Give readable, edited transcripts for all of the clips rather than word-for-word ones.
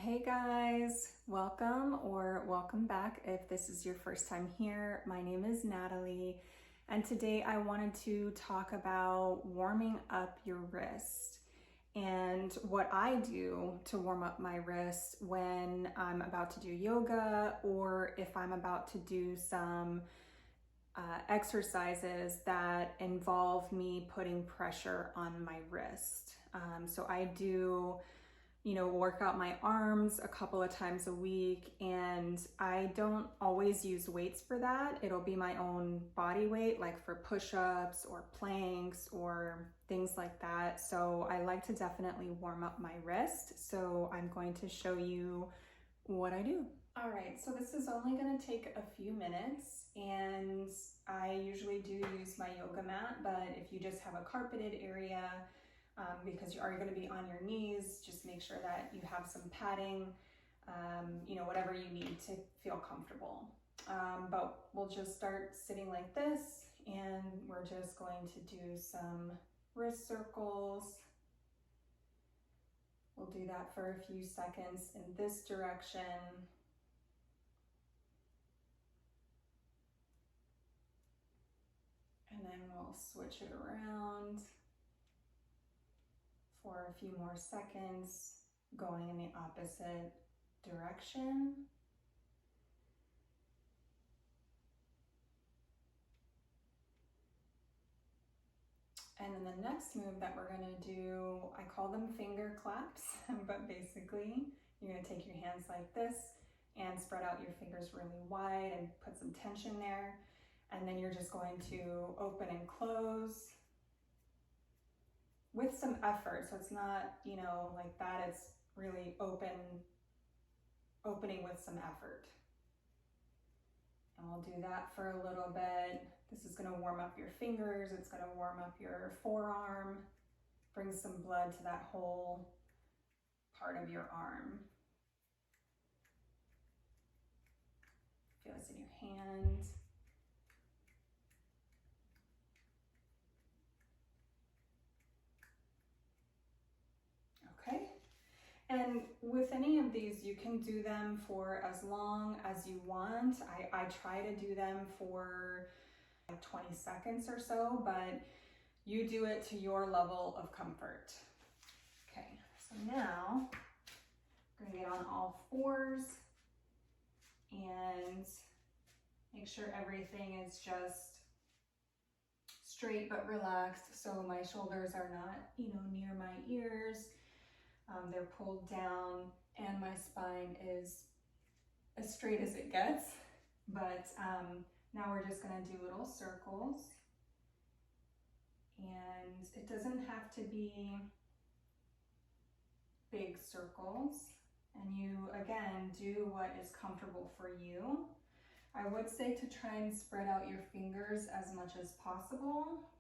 Hey guys, welcome back if this is your first time here. My name is Natalie, and today I wanted to talk about warming up your wrist and what I do to warm up my wrist when I'm about to do yoga or if I'm about to do some exercises that involve me putting pressure on my wrist. So I do work out my arms a couple of times a week, and I don't always use weights for that. It'll be my own body weight, like for push-ups or planks or things like that. So I like to definitely warm up my wrist. So I'm going to show you what I do. All right, so this is only going to take a few minutes, and I usually do use my yoga mat, but if you just have a carpeted area, because you are going to be on your knees, just make sure that you have some padding, whatever you need to feel comfortable. But we'll just start sitting like this, and we're just going to do some wrist circles. We'll do that for a few seconds in this direction. And then we'll switch it around for a few more seconds, going in the opposite direction. And then the next move that we're gonna do, I call them finger claps, but basically you're gonna take your hands like this and spread out your fingers really wide and put some tension there. And then you're just going to open and close with some effort. So it's not, like that, it's really opening with some effort. And we'll do that for a little bit. This is gonna warm up your fingers. It's gonna warm up your forearm, bring some blood to that whole part of your arm. Feel this in your hand. Okay. And with any of these, you can do them for as long as you want. I try to do them for like 20 seconds or so, but you do it to your level of comfort. Okay, so now I'm gonna get on all fours and make sure everything is just straight but relaxed. So my shoulders are not, near my ears. They're pulled down and my spine is as straight as it gets. But now we're just gonna do little circles. And it doesn't have to be big circles. And you, again, do what is comfortable for you. I would say to try and spread out your fingers as much as possible.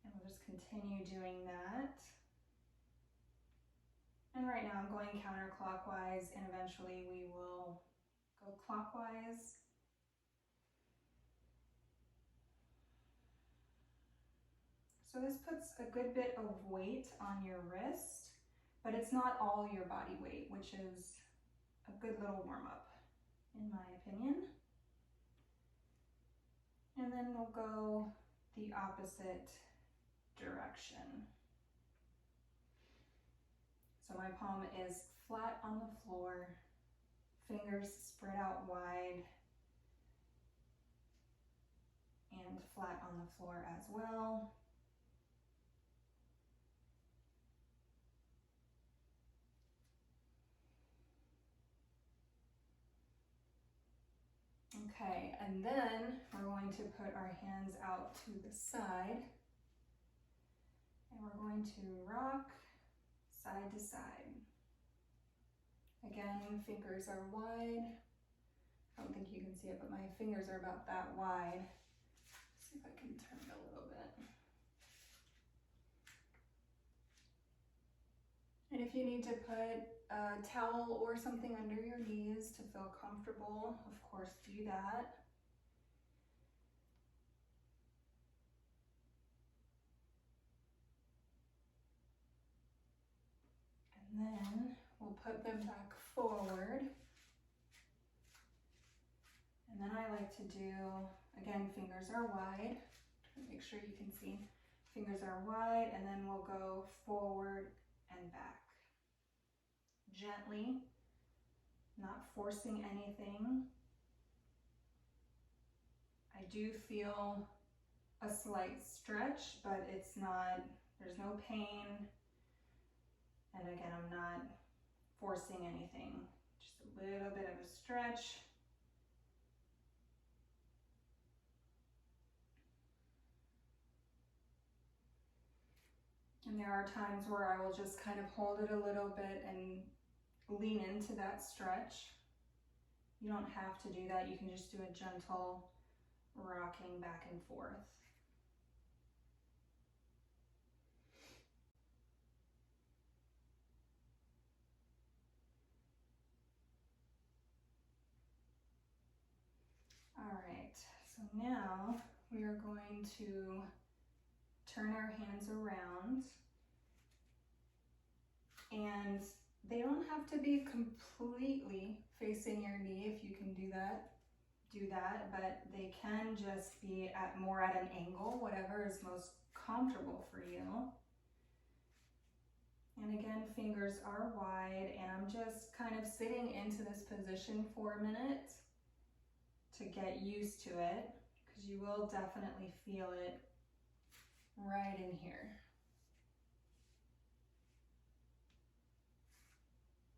And we'll just continue doing that. And right now I'm going counterclockwise, and eventually we will go clockwise. So this puts a good bit of weight on your wrist, but it's not all your body weight, which is a good little warm up, in my opinion. And then we'll go the opposite direction. So my palm is flat on the floor, fingers spread out wide and flat on the floor as well. Okay, and then we're going to put our hands out to the side and we're going to rock side to side. Again, fingers are wide. I don't think you can see it, but my fingers are about that wide. Let's see if I can turn it a little bit. And if you need to put a towel or something under your knees to feel comfortable, of course, do that. And then we'll put them back forward. And then I like to do, again, fingers are wide. Make sure you can see. Fingers are wide, and then we'll go forward and back. Gently, not forcing anything. I do feel a slight stretch, but it's not, there's no pain. And again, I'm not forcing anything. Just a little bit of a stretch. And there are times where I will just kind of hold it a little bit and lean into that stretch. You don't have to do that. You can just do a gentle rocking back and forth. All right, so now we are going to turn our hands around, and they don't have to be completely facing your knee. If you can do that, but they can just be more at an angle, whatever is most comfortable for you. And again, fingers are wide, and I'm just kind of sitting into this position for a minute to get used to it, because you will definitely feel it right in here.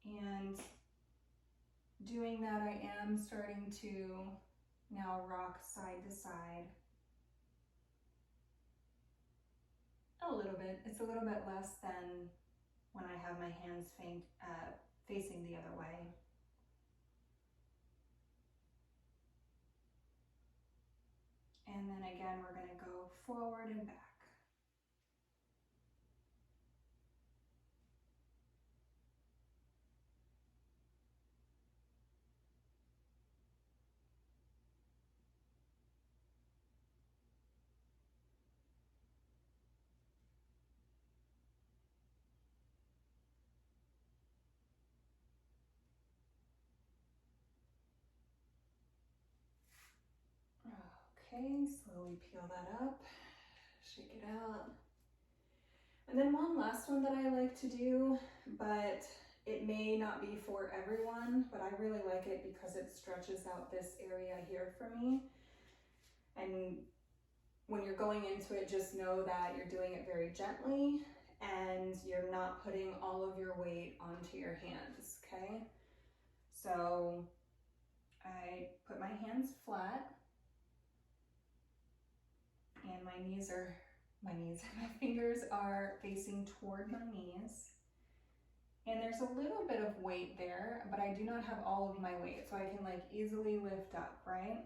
And doing that, I am starting to now rock side to side a little bit. It's a little bit less than when I have my hands facing the other way. And then again, we're going to go forward and back. Okay, slowly peel that up, shake it out. And then one last one that I like to do, but it may not be for everyone, but I really like it because it stretches out this area here for me. And when you're going into it, just know that you're doing it very gently and you're not putting all of your weight onto your hands, okay? So I put my hands flat, and my fingers are facing toward my knees. And there's a little bit of weight there, but I do not have all of my weight, so I can like easily lift up, right?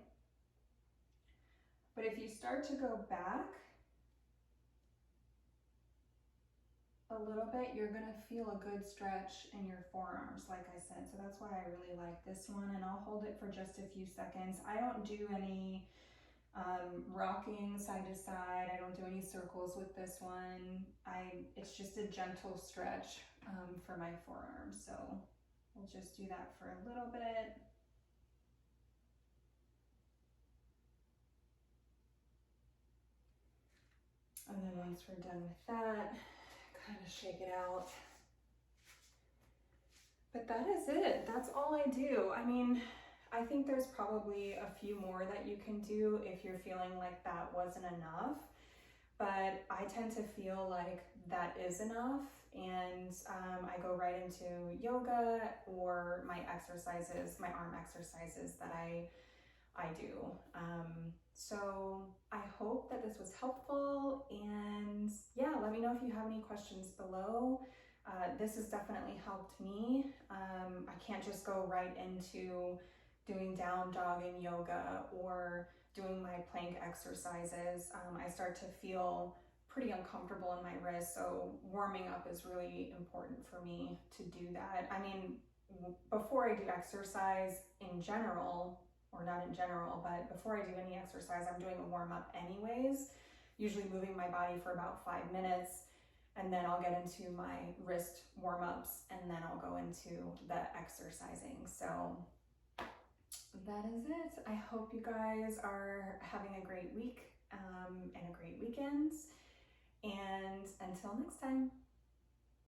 But if you start to go back a little bit, you're gonna feel a good stretch in your forearms, like I said. So that's why I really like this one, and I'll hold it for just a few seconds. I don't do any rocking side to side. I don't do any circles with this one. It's just a gentle stretch for my forearms. So we'll just do that for a little bit. And then once we're done with that, kind of shake it out. But that is it. That's all I do. I mean, I think there's probably a few more that you can do if you're feeling like that wasn't enough, but I tend to feel like that is enough, and I go right into yoga or my exercises, my arm exercises that I do. So I hope that this was helpful, and yeah, let me know if you have any questions below. This has definitely helped me. I can't just go right into doing down dog in yoga or doing my plank exercises. I start to feel pretty uncomfortable in my wrist, so warming up is really important for me to do that. I mean, before I do exercise in general, or not in general, but before I do any exercise, I'm doing a warm up anyways, usually moving my body for about 5 minutes. And then I'll get into my wrist warm-ups, and then I'll go into the exercising. So that is it. I hope you guys are having a great week and a great weekend. And until next time.